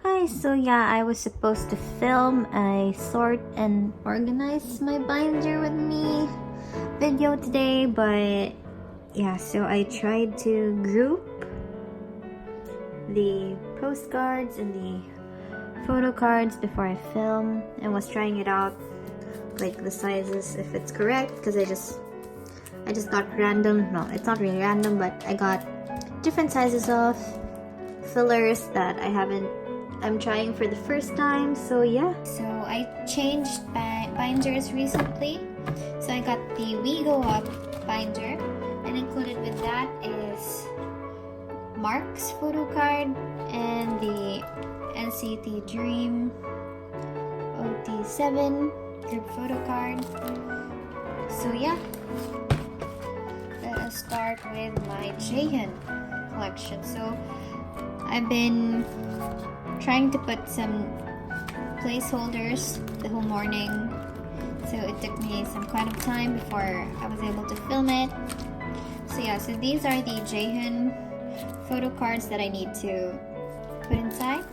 Hi, so yeah, I was supposed to film a sort and organize my binder with me video today, but yeah, so I tried to group the postcards and the photo cards before I film and was trying it out, like the sizes, if it's correct, because I just got random, no, it's not really random, but I got different sizes of fillers that I'm trying for the first time, so yeah. So I changed binders recently, so I got the We Go Up binder, and included with that is Mark's photo card and the NCT Dream OT7 group photo card. So yeah, let us start with my Jaehyun collection. So I've been trying to put some placeholders the whole morning, so it took me some kind of time before I was able to film it. So yeah, so these are the Jaehyun photo cards that I need to put inside.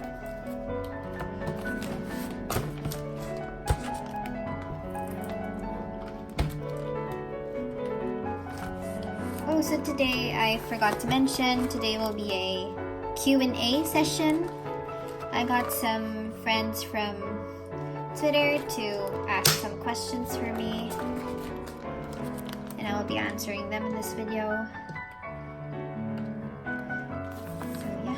Oh, so today I forgot to mention, today will be a Q&A session. I got some friends from Twitter to ask some questions for me, and I will be answering them in this video. So yeah.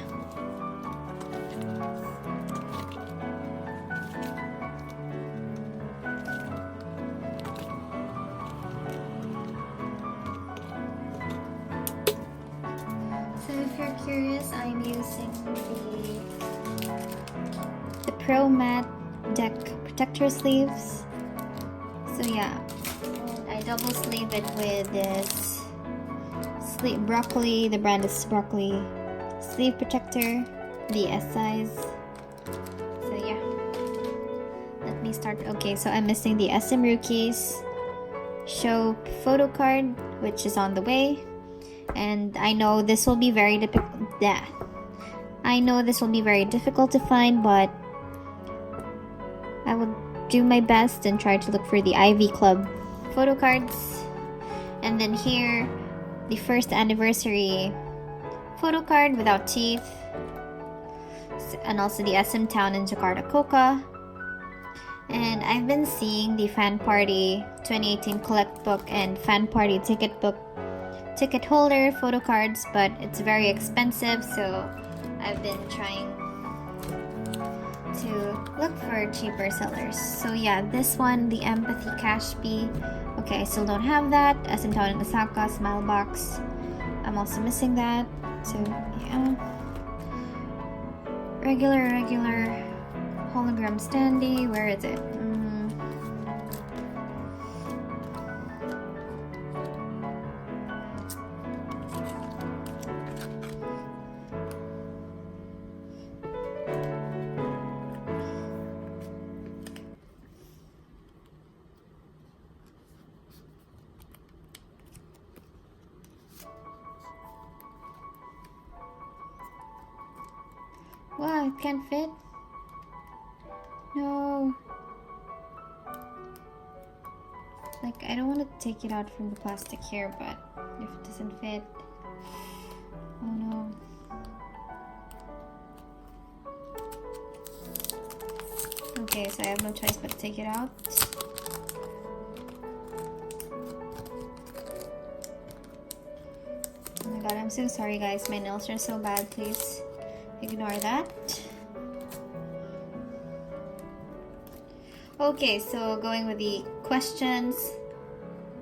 So if you're curious, I'm using the Pro Matte Deck protector sleeves. So yeah, I double sleeve it with this Broccoli, the brand is Broccoli sleeve protector, the S size. So yeah, let me start. Okay, so I'm missing the SM Rookies show photo card, which is on the way, and I know this will be very difficult. I know this will be very difficult to find, but I will do my best and try to look for the Ivy Club photo cards. And then here, the first anniversary photo card without teeth, and also the SM Town in Jakarta Coca. And I've been seeing the Fan Party 2018 Collect Book and Fan Party Ticket Book ticket holder photo cards, but it's very expensive, so I've been trying to look for cheaper sellers. So yeah, this one, the Empathy Cash B. Okay, I still don't have that. SM Town in Osaka Smile Box, I'm also missing that. So yeah, regular hologram standee. Where is it? Wow, it can't fit. No. Like, I don't want to take it out from the plastic here, but if it doesn't fit, oh no. Okay, so I have no choice but to take it out. Oh my god, I'm so sorry guys, my nails are so bad, please ignore that. Okay, so going with the questions,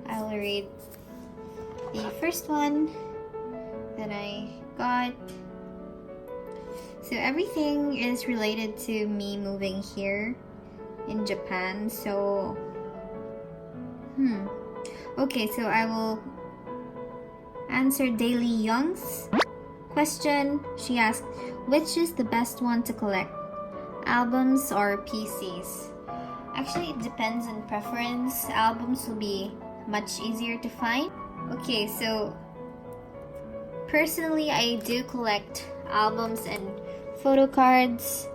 I'll read the first one that I got. So everything is related to me moving here in Japan, so okay, so I will answer Daily Young's question. She asked, which is the best one to collect, albums or PCs? Actually, it depends on preference. Albums will be much easier to find. Okay, so personally, I do collect albums and photo cards.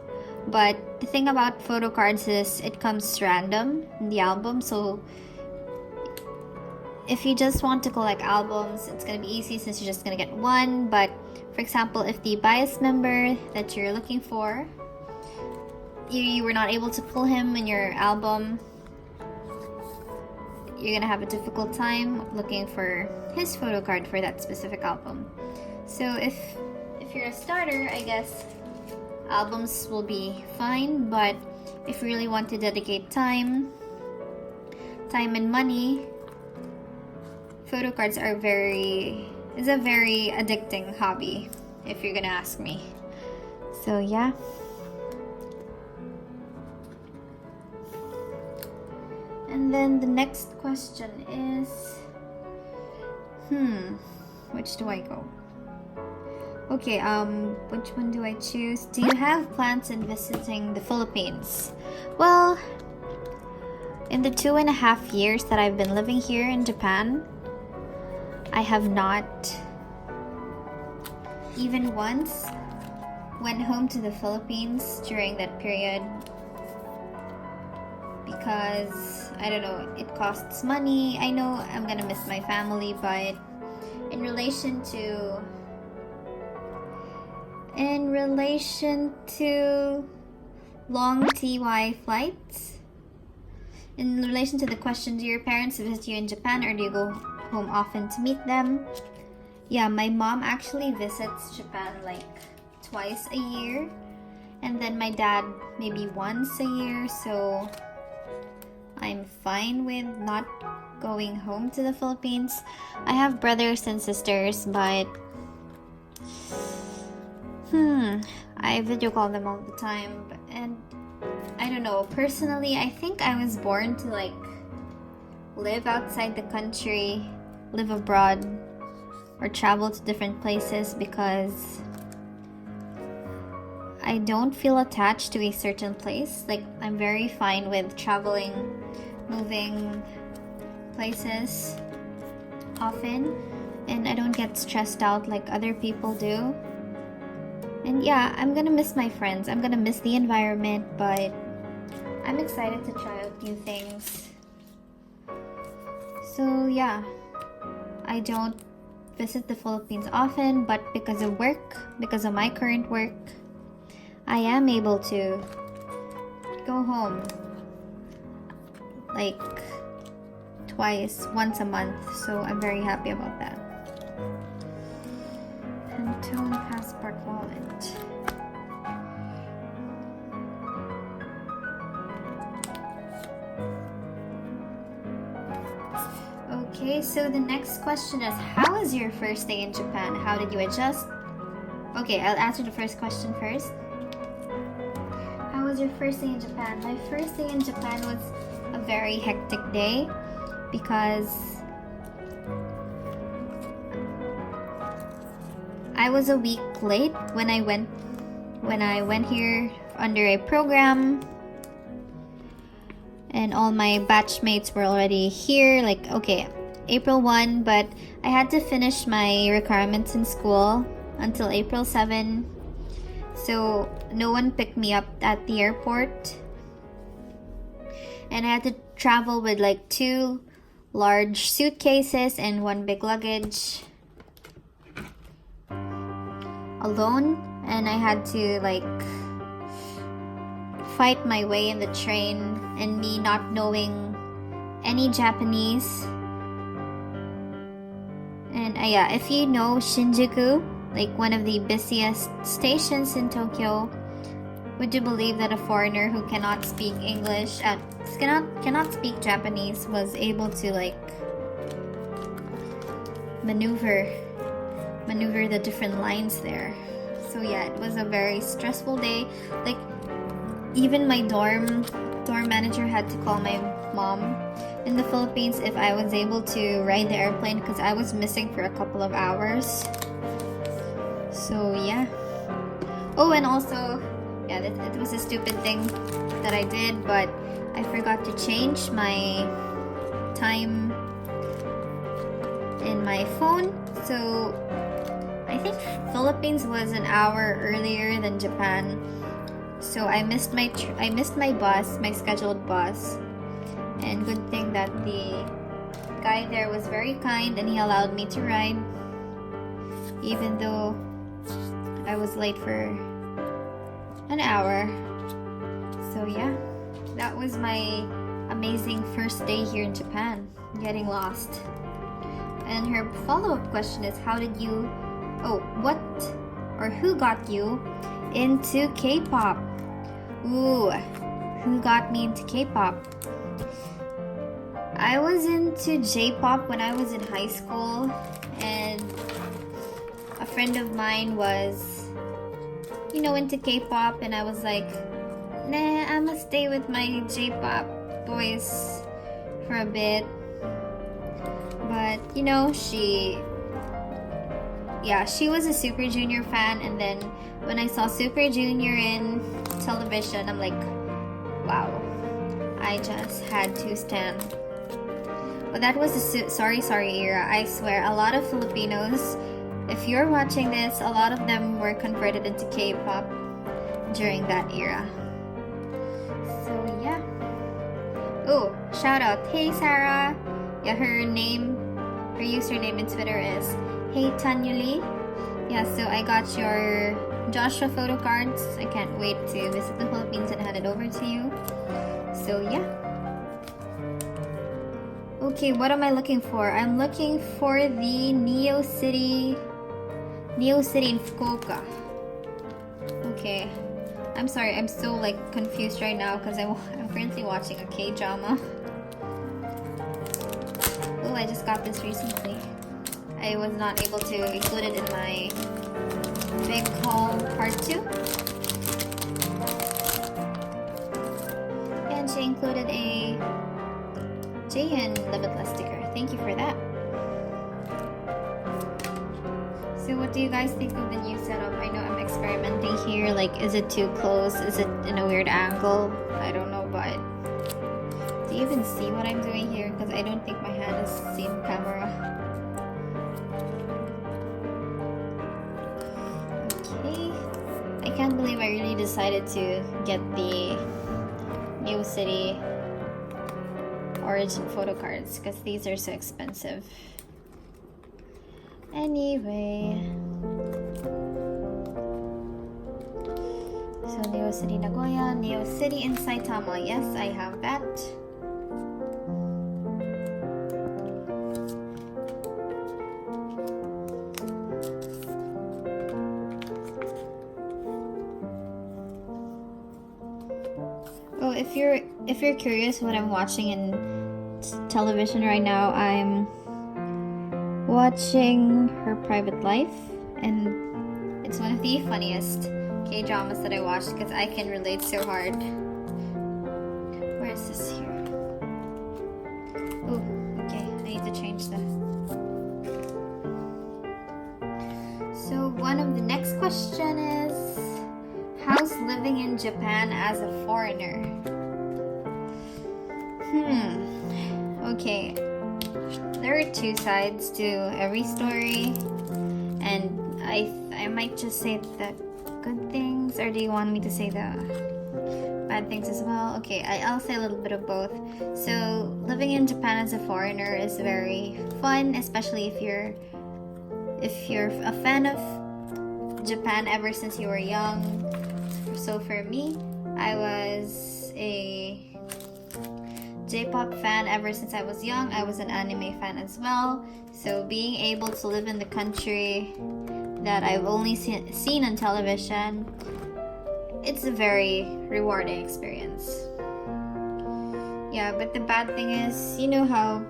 But the thing about photo cards is it comes random in the album, so if you just want to collect albums, it's gonna be easy since you're just gonna get one. But for example, if the bias member that you're looking for, you were not able to pull him in your album, you're gonna have a difficult time looking for his photo card for that specific album. So if you're a starter, I guess albums will be fine, but if you really want to dedicate time and money, photo cards is a very addicting hobby, if you're gonna ask me. So yeah. And then the next question is, which do I go? Okay, which one do I choose? Do you have plans in visiting the Philippines? Well, in the 2.5 years that I've been living here in Japan, I have not even once went home to the Philippines during that period because, I don't know, it costs money. I know I'm gonna miss my family, but in relation to long TY flights, in relation to the question, do your parents visit you in Japan or do you go home often to meet them? Yeah, my mom actually visits Japan like twice a year, and then my dad maybe once a year, so I'm fine with not going home to the Philippines. I have brothers and sisters, but I video call them all the time, and I don't know, personally I think I was born to like live outside the country, live abroad, or travel to different places because I don't feel attached to a certain place. Like, I'm very fine with traveling, moving places often, and I don't get stressed out like other people do. And yeah, I'm gonna miss my friends, I'm gonna miss the environment, but I'm excited to try out new things. So yeah, I don't visit the Philippines often, but because of my current work, I am able to go home like once a month, so I'm very happy about that. Pantone passport wallet. Okay, so the next question is, how was your first day in Japan? How did you adjust? Okay, I'll answer the first question first. How was your first day in Japan? My first day in Japan was a very hectic day because I was a week late when I went here under a program, and all my batchmates were already here, like, okay, April 1, but I had to finish my requirements in school until April 7, so no one picked me up at the airport, and I had to travel with like 2 large suitcases and 1 big luggage alone, and I had to like fight my way in the train, and me not knowing any Japanese. And yeah, if you know Shinjuku, like one of the busiest stations in Tokyo, would you believe that a foreigner who cannot speak English and cannot speak Japanese was able to like maneuver the different lines there? So yeah, it was a very stressful day. Like, even my dorm manager had to call my mom in the Philippines if I was able to ride the airplane because I was missing for a couple of hours. So yeah. Oh, and also, yeah, it was a stupid thing that I did, but I forgot to change my time in my phone. So I think Philippines was an hour earlier than Japan. So I missed my bus, my scheduled bus, and good thing that the guy there was very kind and he allowed me to ride, even though I was late for an hour. So yeah, that was my amazing first day here in Japan, getting lost. And her follow-up question is, who got you into K-pop? Ooh, who got me into K-pop? I was into J-pop when I was in high school, and a friend of mine was, into K-pop, and I was like, nah, I'ma stay with my J-pop boys for a bit. But, she was a Super Junior fan, and then when I saw Super Junior in television, I'm like, wow, I just had to stand. But that was the sorry era. I swear, a lot of Filipinos, if you're watching this, a lot of them were converted into K-pop during that era. So yeah. Oh, shout out. Hey Sarah. Yeah, her username in Twitter is Hey Tanyuli. Yeah, so I got your Joshua photo cards. I can't wait to visit the Philippines and hand it over to you. So yeah. Okay, what am I looking for? I'm looking for the Neo City in Fukuoka. Okay. I'm sorry, I'm so confused right now because I'm currently watching a K-drama. Oh, I just got this recently. I was not able to include it in my big haul part 2. And she included a Jaehyun Limitless sticker. Thank you for that. So what do you guys think of the new setup? I know I'm experimenting here. Is it too close? Is it in a weird angle? I don't know, but do you even see what I'm doing here? Because I don't think my hand is seen camera. Okay. I can't believe I really decided to get the New City origin photo cards because these are so expensive. Anyway, so Neo City Nagoya, Neo City in Saitama. Yes, I have that. Oh, if you're curious what I'm watching in television right now, I'm watching Her Private Life, and it's one of the funniest K-dramas that I watched because I can relate so hard. Where is this here? Oh, okay, I need to change that. So one of the next question is, how's living in Japan as a foreigner? Okay. There are two sides to every story, and I might just say the good things, or do you want me to say the bad things as well? Okay, I'll say a little bit of both. So living in Japan as a foreigner is very fun, especially if you're a fan of Japan ever since you were young. So for me, I was a J-pop fan ever since I was young. I was an anime fan as well. So being able to live in the country that I've only seen on television, it's a very rewarding experience. Yeah, but the bad thing is, you know how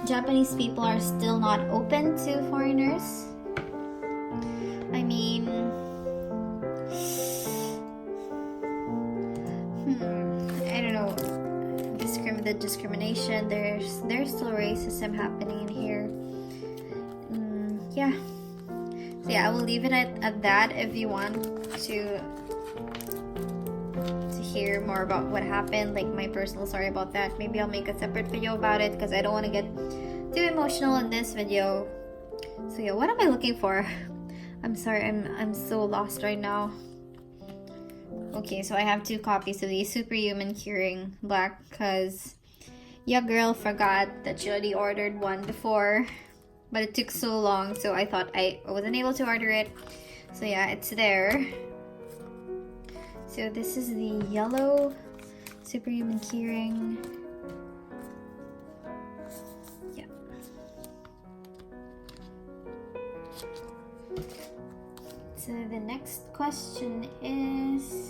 Japanese people are still not open to foreigners? I mean, I don't know. The discrimination, there's still racism happening in here. Yeah. So yeah, I will leave it at that. If you want to hear more about what happened, like my personal story about that, maybe I'll make a separate video about it because I don't want to get too emotional in this video. So yeah, what am I looking for? I'm sorry, I'm so lost right now. Okay, so I have 2 copies of the Superhuman Curing Black because your girl forgot that she already ordered one before, but it took so long, so I thought I wasn't able to order it. So yeah, it's there. So this is the yellow Superhuman Curing. Yeah. So the next question is,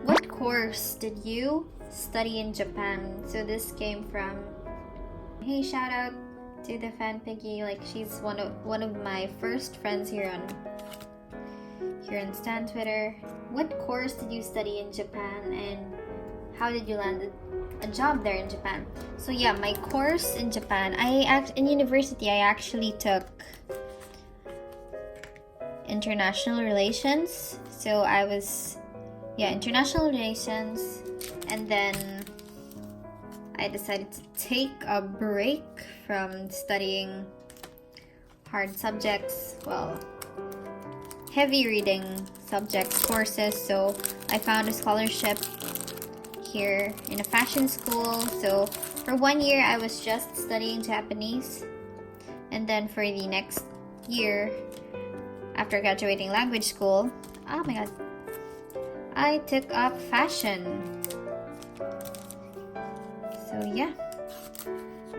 what course did you study in Japan? So this came from, hey, shout out to the fan Piggy. Like, she's one of my first friends here on Stan Twitter. What course did you study in Japan, and how did you land a job there in Japan? So yeah, my course in Japan, in university I actually took international relations. So I was international relations, and then I decided to take a break from studying hard subjects, heavy reading subjects, courses. So I found a scholarship here in a fashion school. So for 1 year I was just studying Japanese, and then for the next year after graduating language school, oh my god, I took up fashion. So yeah,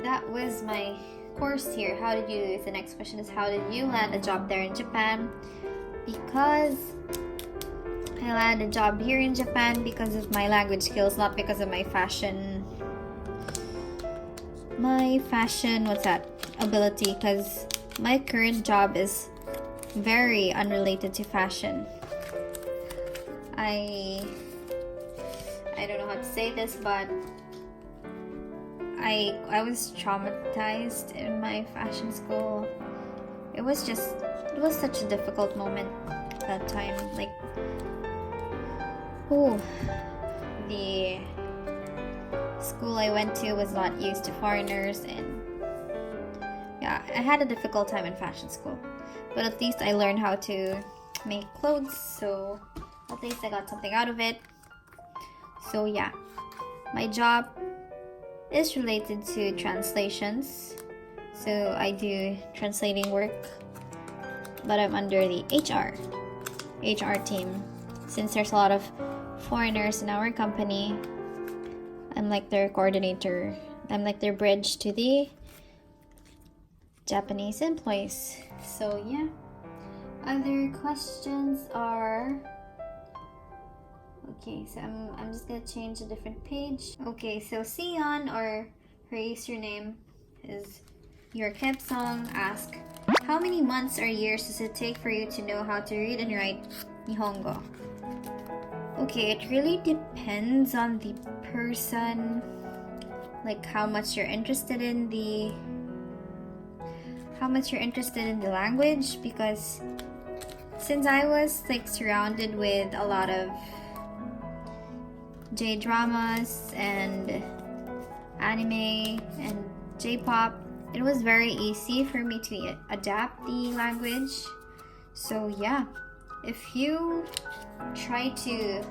that was my course here. The next question is, how did you land a job there in Japan? Because I landed a job here in Japan because of my language skills, not because of my fashion ability, because my current job is very unrelated to fashion. I don't know how to say this, but I was traumatized in my fashion school. It was such a difficult moment at that time. Like, the school I went to was not used to foreigners, and yeah, I had a difficult time in fashion school. But at least I learned how to make clothes, so at least I got something out of it. So yeah, my job is related to translations. So I do translating work, but I'm under the HR team. Since there's a lot of foreigners in our company, I'm like their coordinator. I'm like their bridge to the Japanese employees. So yeah, other questions are, okay, so I'm just gonna change a different page. Okay, so Sion, or her username is Your Kep Song, ask, how many months or years does it take for you to know how to read and write Nihongo? Okay, it really depends on the person, like how much you're interested in the language, because since I was like surrounded with a lot of J-dramas and anime and J-pop, it was very easy for me to adapt the language. So yeah, if you try to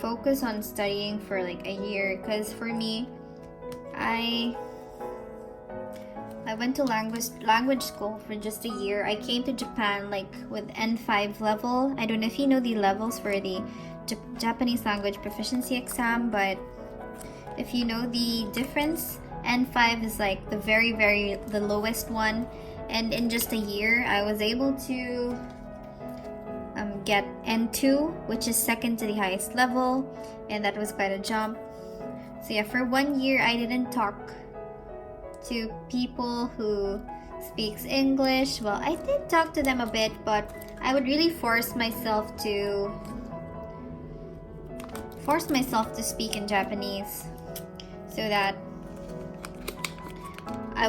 focus on studying for like a year, because for me, I went to language school for just a year. I came to Japan like with N5 level. I don't know if you know the levels for the Japanese language proficiency exam, but if you know the difference, N5 is like the the lowest one, and in just a year I was able to get N2, which is second to the highest level, and that was quite a jump. So yeah, for 1 year I didn't talk to people who speaks English. Well, I did talk to them a bit, but I would really force myself to speak in Japanese so that I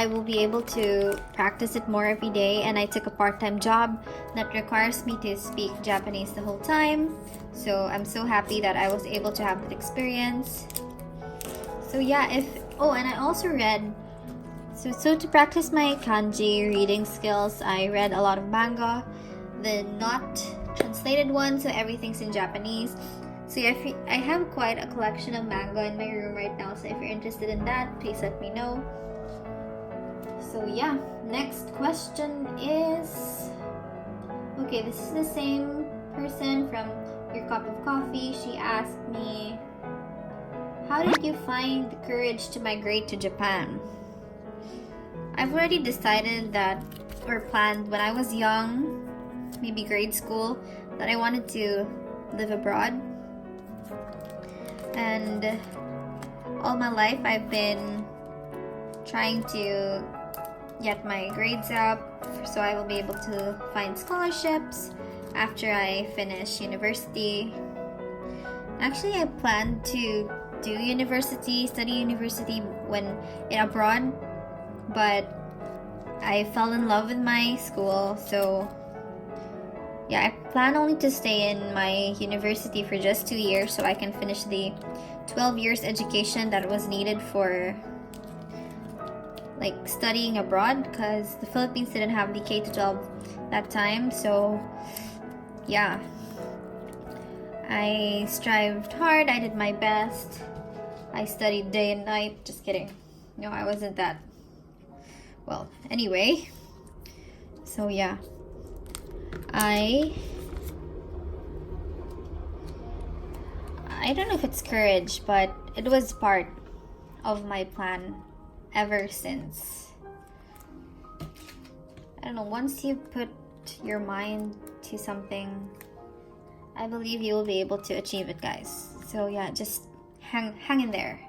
will be able to practice it more every day. And I took a part-time job that requires me to speak Japanese the whole time. So I'm so happy that I was able to have that experience. So yeah, and I also read, so to practice my kanji reading skills, I read a lot of manga, the not translated one, so everything's in Japanese. So if I have quite a collection of manga in my room right now, so if you're interested in that, please let me know. So yeah, next question is, okay, this is the same person from Your Cup of Coffee. She asked me, how did you find the courage to migrate to Japan? I've already decided that, or planned when I was young, maybe grade school, that I wanted to live abroad. And all my life I've been trying to get my grades up so I will be able to find scholarships after I finish university. Actually, I planned to study university when abroad, but I fell in love with my school, so yeah, I plan only to stay in my university for just 2 years so I can finish the 12 years education that was needed for like studying abroad, because the Philippines didn't have the K-12 that time. So yeah, I strived hard, I did my best, I studied day and night. Just kidding, no, I wasn't that well. Anyway, so yeah, I don't know if it's courage, but it was part of my plan ever since. I don't know, once you put your mind to something, I believe you will be able to achieve it, guys. So yeah, just hang in there.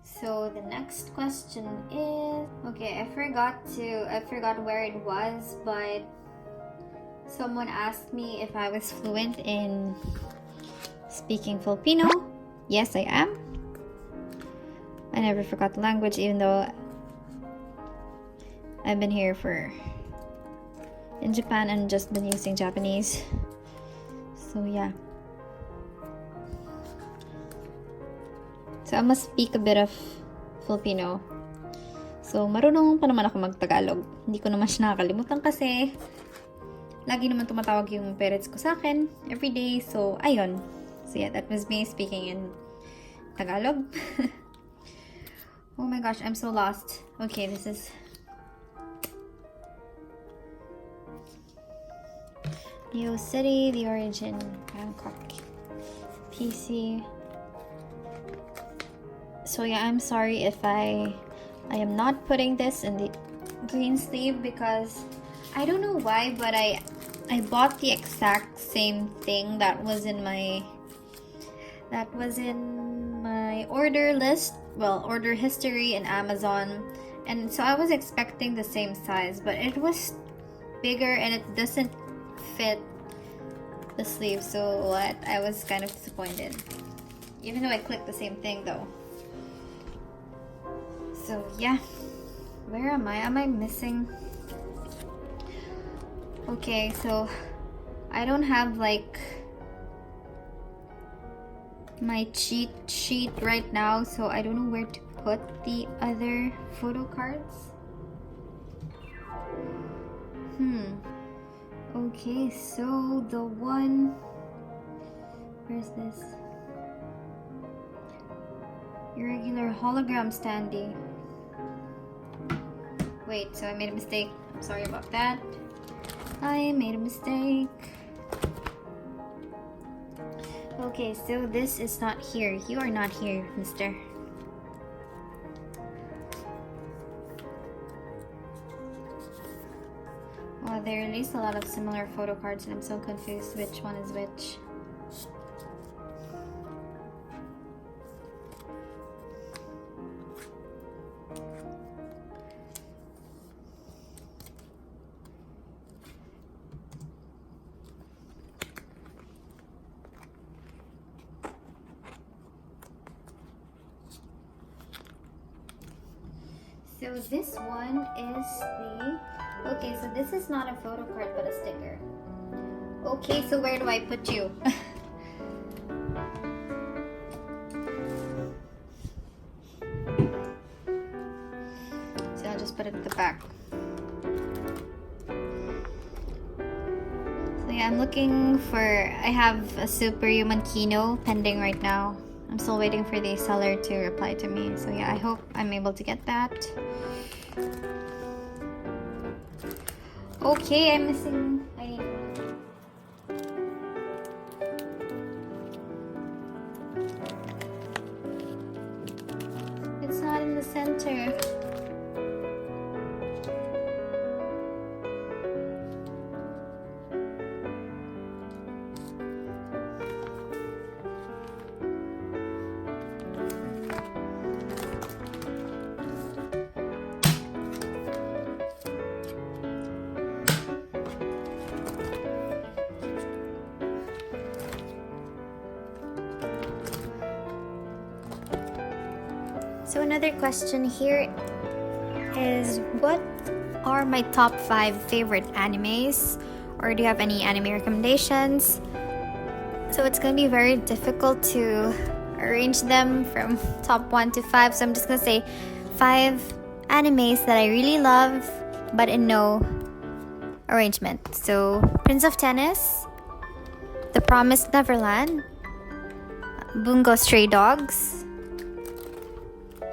So the next question is, okay, I forgot where it was, but someone asked me if I was fluent in speaking Filipino. Yes, I am. I never forgot the language, even though I've been here in Japan and just been using Japanese. So yeah. So I must speak a bit of Filipino. So marunong pa naman ako mag-Tagalog. Hindi ko naman siya nakakalimutan kasi lagi naman tumatawag yung parents ko sa akin everyday. So ayun. So yeah, that was me speaking in Tagalog. Oh my gosh, I'm so lost. Okay, this is Neo City, the origin, Bangkok, PC. So yeah, I'm sorry if I am not putting this in the green sleeve because I don't know why, but I bought the exact same thing that was in my order list, well, order history in Amazon, and so I was expecting the same size, but it was bigger and it doesn't fit the sleeve. So what? I was kind of disappointed, even though I clicked the same thing though. So yeah, where am I? Am I missing? Okay, so I don't have like my cheat sheet right now, so I don't know where to put the other photo cards. Okay, so the one, where's this? Irregular hologram standee. Wait, so I made a mistake. I'm sorry about that. I made a mistake. Okay, so this is not here. You are not here, mister. Well, they released a lot of similar photo cards and I'm so confused which one is which. So this one is the... Okay, so this is not a photo card but a sticker. Okay, so where do I put you? So I'll just put it at the back. yeah, I'm looking for... I have a Superhuman Kino pending right now. I'm still waiting for the seller to reply to me. So yeah, I hope I'm able to get that. Okay, I'm missing... It's not in the center. So another question here is, what are my top 5 favorite animes? Or do you have any anime recommendations? So it's gonna be very difficult to arrange them from top 1 to 5. So I'm just gonna say 5 animes that I really love, but in no arrangement. So Prince of Tennis, The Promised Neverland, Bungo Stray Dogs,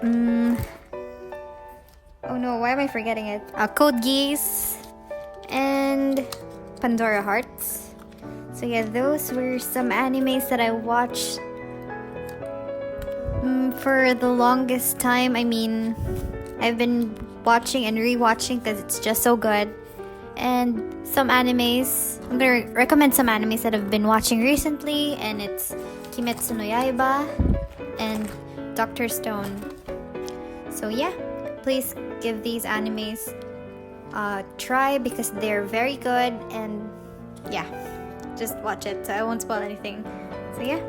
oh no, why am I forgetting it? Code Geass and Pandora Hearts. So yeah, those were some animes that I watched for the longest time. I mean, I've been watching and rewatching because it's just so good. And some animes, I'm gonna recommend some animes that I've been watching recently, and it's Kimetsu no Yaiba and Dr. Stone. So yeah, please give these animes a try because they're very good, and yeah, just watch it so I won't spoil anything. So yeah.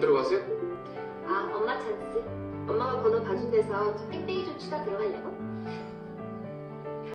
들어가세요? 아, 엄마 찬스. 엄마가 번호 봐준 데서 좀 땡땡이 좀 치다 들어가려고?